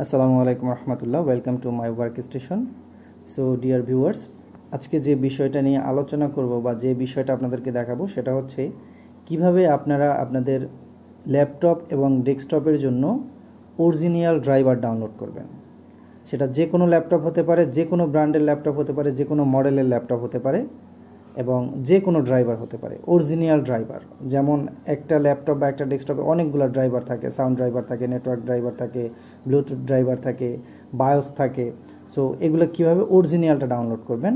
আসসালামু আলাইকুম রহমতুল্লাহ, welcome to my work station. So dear viewers, আজকে যে বিষয়টা নিয়ে আলোচনা করব বা যে বিষয়টা আপনাদেরকে দেখাবো সেটা হচ্ছে কিভাবে আপনারা আপনাদের ল্যাপটপ এবং ডেস্কটপের জন্য অরিজিনাল ড্রাইভার ডাউনলোড করবেন। সেটা যে কোনো ল্যাপটপ হতে পারে, যে কোনো ব্র্যান্ডের ল্যাপটপ হতে পারে, যে কোনো মডেলের ল্যাপটপ হতে পারে এবং যে কোনো ড্রাইভার হতে পারে। অরিজিনাল ড্রাইভার, যেমন একটা ল্যাপটপ বা একটা ডেস্কটপে অনেকগুলো ড্রাইভার থাকে, সাউন্ড ড্রাইভার থাকে, নেটওয়ার্ক ড্রাইভার থাকে, ব্লুটুথ ড্রাইভার থাকে, বায়োস থাকে। সো এগুলো কীভাবে অরিজিনালটা ডাউনলোড করবেন?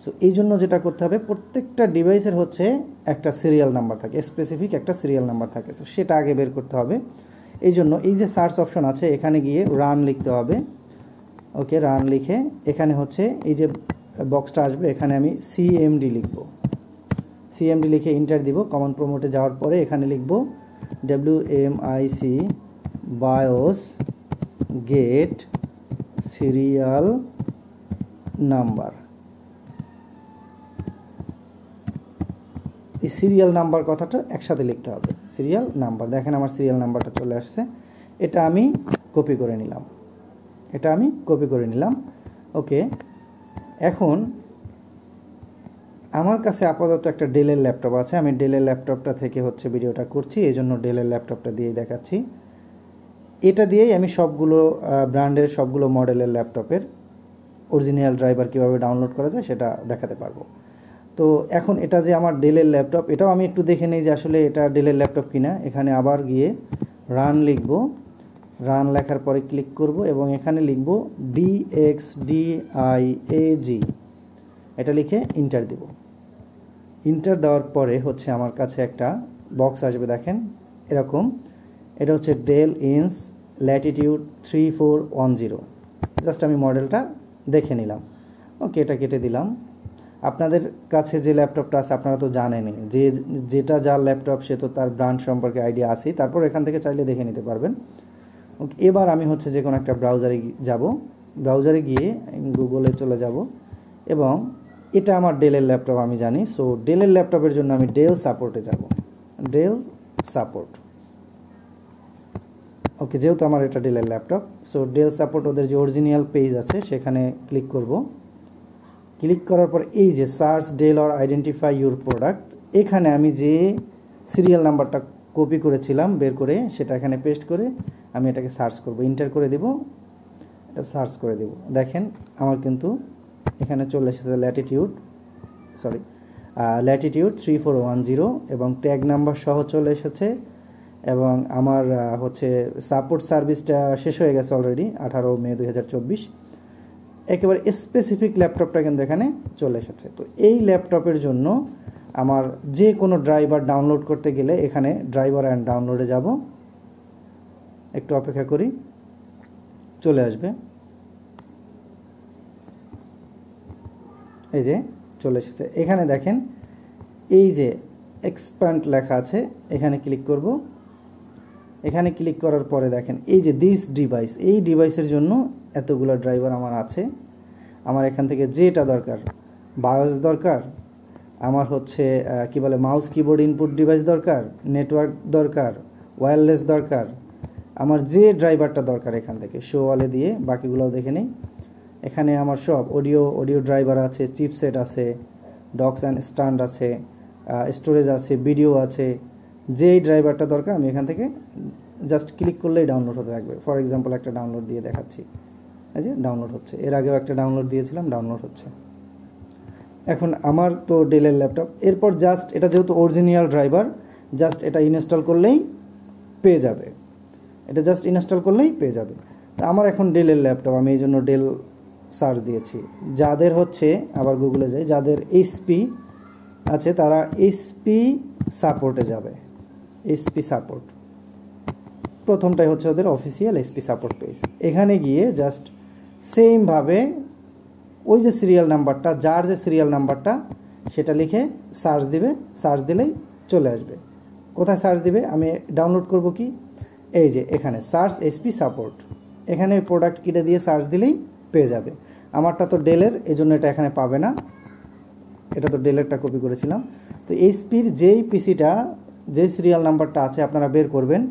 সো এই জন্য যেটা করতে হবে, প্রত্যেকটা ডিভাইসের হচ্ছে একটা সিরিয়াল নাম্বার থাকে, স্পেসিফিক একটা সিরিয়াল নাম্বার থাকে। তো সেটা আগে বের করতে হবে। এই জন্য এই যে সার্চ অপশন আছে, এখানে গিয়ে রান লিখতে হবে। ওকে, রান লিখে এখানে হচ্ছে এই যে বক্সটা আসবে, এখানে আমি সিএমডি লিখব। সিএমডি লিখে ইন্টার দিব। কমন প্রমোটে যাওয়ার পরে এখানে লিখব WMIC BIOS get serial number. এই সিরিয়াল নাম্বার কথাটা একসাথে লিখতে হবে, সিরিয়াল নাম্বার। দেখেন আমার সিরিয়াল নাম্বারটা চলে আসছে। এটা আমি কপি করে নিলাম। ওকে, এখন আমার কাছে আপাতত একটা ডেলের ল্যাপটপ আছে। আমি ডেলের ল্যাপটপটা থেকে হচ্ছে ভিডিওটা করছি, এই জন্য ডেলের ল্যাপটপটা দিয়েই দেখাচ্ছি। এটা দিয়েই আমি সবগুলো ব্র্যান্ডের সবগুলো মডেলের ল্যাপটপের অরিজিনাল ড্রাইভার কীভাবে ডাউনলোড করা যায় সেটা দেখাতে পারবো। তো এখন এটা যে আমার ডেলের ল্যাপটপ, এটাও আমি একটু দেখে নিই যে আসলে এটা ডেলের ল্যাপটপ কিনা। এখানে আবার গিয়ে রান লিখব। রান লেখার পরে ক্লিক করব এবং এখানে লিখব DXDIAG। এটা লিখে ইন্টার দেব। ইন্টার দেওয়ার পরে হচ্ছে আমার কাছে একটা বক্স আসবে, দেখেন এরকম। এটা হচ্ছে ডেল ইন্স ল্যাটিটিউড 3410। জাস্ট আমি মডেলটা দেখে নিলাম। ওকে, এটা কেটে দিলাম। আপনাদের কাছে যে ল্যাপটপটা আছে আপনারা তো জানেনই, যেটা যার ল্যাপটপ সে তো তার ব্র্যান্ড সম্পর্কে আইডিয়া আছেই। তারপর এখান থেকে চাইলে দেখে নিতে পারবেন। ওকে, এবার আমি হচ্ছে যে কোনো একটা ব্রাউজারে যাব। ব্রাউজারে গিয়ে গুগলে চলে যাব এবং এটা আমার ডেলের ল্যাপটপ আমি জানি। সো ডেলের ল্যাপটপের জন্য আমি ডেল সাপোর্টে যাব। Del support. ওকে, যেহেতু আমার এটা ডেলের ল্যাপটপ, সো ডেল সাপোর্ট ওদের যে অরিজিনাল পেজ আছে সেখানে ক্লিক করব। ক্লিক করার পর এই যে search Dell or identify your product, এখানে আমি যে সিরিয়াল নাম্বারটা কপি করেছিলাম বের করে, সেটা এখানে পেস্ট করে আমি এটাকে সার্চ করব। ইন্টার করে দেব, এটা সার্চ করে দেব। দেখেন আমার কিন্তু এখানে চলে এসেছে ল্যাটিটিউড 3410 এবং ট্যাগ নাম্বার সহ চলে এসেছে। এবং আমার হচ্ছে সাপোর্ট সার্ভিসটা শেষ হয়ে গেছে অলরেডি, 18 মে 2024। একেবারে স্পেসিফিক ল্যাপটপটা কিন্তু এখানে চলে এসেছে। তো এই ল্যাপটপের জন্য আমার যে কোনো ড্রাইভার ডাউনলোড করতে গেলে এখানে ড্রাইভার অ্যান্ড ডাউনলোডে যাব। একটু অপেক্ষা করি, চলে আসবে। এই যে চলে এসেছে। এখানে দেখেন এই যে এক্সপ্যান্ড লেখা আছে, এখানে ক্লিক করব। এখানে ক্লিক করার পরে দেখেন এই যে দিস ডিভাইস, এই ডিভাইসের জন্য এতগুলো ড্রাইভার আমার আছে। আমার এখান থেকে যেটা দরকার, বায়োস দরকার, আমার হচ্ছে কি বলে মাউস কিবোর্ড ইনপুট ডিভাইস দরকার, নেটওয়ার্ক দরকার, ওয়্যারলেস দরকার, আমার যে ড্রাইভারটা দরকার এখান থেকে শো অলে দিয়ে বাকিগুলোও দেখে নিই। এখানে আমার সব অডিও ড্রাইভার আছে, চিপসেট আছে, ডক্স অ্যান্ড স্ট্যান্ড আছে, স্টোরেজ আছে, ভিডিও আছে। যেই ড্রাইভারটা দরকার আমি এখান থেকে জাস্ট ক্লিক করলেই ডাউনলোড হতে থাকবে। ফর এক্সাম্পল একটা ডাউনলোড দিয়ে দেখাচ্ছি। এই যে ডাউনলোড হচ্ছে, এর আগেও একটা ডাউনলোড দিয়েছিলাম, ডাউনলোড হচ্ছে। এখন আমার তো ডেলের ল্যাপটপ, এরপর জাস্ট এটা যেহেতু অরিজিনাল ড্রাইভার, জাস্ট এটা ইনস্টল করলেই পেয়ে যাবে। তা আমার এখন ডেলের ল্যাপটপ, আমি এই জন্য ডেল সার্চ দিয়েছি। যাদের হচ্ছে, আবার গুগলে যাই, যাদের এইচপি আছে তারা এইচপি সাপোর্টে যাবে। এইচপি সাপোর্ট প্রথমটাই হচ্ছে ওদের অফিসিয়াল এইচপি সাপোর্ট পেজ। এখানে গিয়ে জাস্ট সেমভাবে ওই যে সিরিয়াল নাম্বারটা, যার যে সিরিয়াল নাম্বারটা সেটা লিখে সার্চ দিবে। সার্চ দিলেই চলে আসবে। কোথায় সার্চ দিবে? আমি ডাউনলোড করব কি, এই যে এখানে সার্চ এইচপি সাপোর্ট, এখানে প্রোডাক্ট কিটে দিয়ে সার্চ দিলেই পেয়ে যাবে। আমারটা তো ডেলের, এই জন্য এটা এখানে পাবে না। এটা তো ডেলেরটা কপি করেছিলাম। তো এইচপির যেই পিসিটা, যে সিরিয়াল নাম্বারটা আছে আপনারা বের করবেন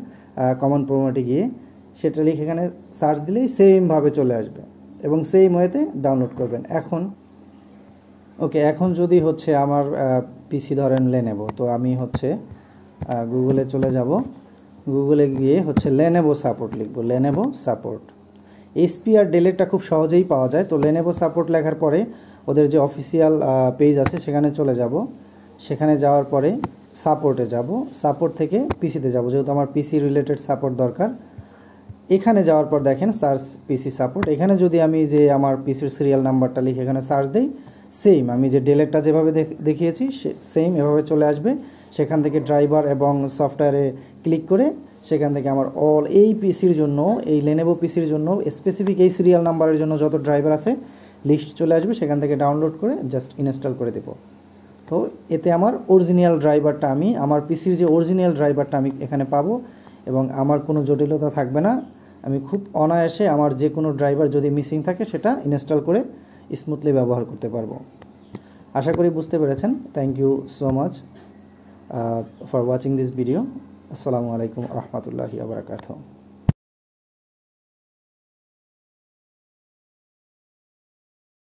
কমন প্রোমোটে গিয়ে, সেটা লিখে এখানে সার্চ দিলেই সেমভাবে চলে আসবে এবং সেম ওয়েতে ডাউনলোড করবেন। এখন যদি হচ্ছে আমার পিসি ধরেন লেনেভো, তো আমি হচ্ছে গুগলে চলে যাব, গুগলে গিয়ে হচ্ছে লেনেভো সাপোর্ট লিখব, লেনেভো সাপোর্ট। এইচপি আর ডেলেরটা খুব সহজেই পাওয়া যায়। তো লেনেভো সাপোর্ট লেখার পরে ওদের যে অফিসিয়াল পেজ আছে সেখানে চলে যাব, সেখানে যাওয়ার পরে সাপোর্টে যাব, সাপোর্ট থেকে পিসিতে যাব, যেহেতু আমার পিসি রিলেটেড সাপোর্ট দরকার। এখানে যাওয়ার পর দেখেন সার্চ পিসি সাপোর্ট, এখানে যদি আমি যে আমার পিসির সিরিয়াল নাম্বারটা লিখে এখানে সার্চ দিই, সেম আমি যে ডেলেরটা যেভাবে দেখিয়েছি সেম এভাবে চলে আসবে। সেখান থেকে ড্রাইভার এবং সফটওয়্যারে ক্লিক করে সেখান থেকে আমার এই পিসির জন্য, এই লেনেভো পিসির জন্য স্পেসিফিক এই সিরিয়াল নাম্বারের জন্য যত ড্রাইভার আছে লিস্ট চলে আসবে, সেখান থেকে ডাউনলোড করে জাস্ট ইনস্টল করে দেব। তো এতে আমার অরিজিনাল ড্রাইভারটা আমার পিসির যে অরিজিনাল ড্রাইভারটা আমি এখানে পাবো এবং আমার কোনো জটিলতা থাকবে না। আমি খুব অনায়াসে আমার যে কোনো ড্রাইভার যদি মিসিং থাকে সেটা ইনস্টল করে স্মুথলি ব্যবহার করতে পারবো। আশা করি বুঝতে পেরেছেন। Thank you so much for watching this video. আসসালামু আলাইকুম রহমতুল্লাহি ওয়া বারাকাতুহু।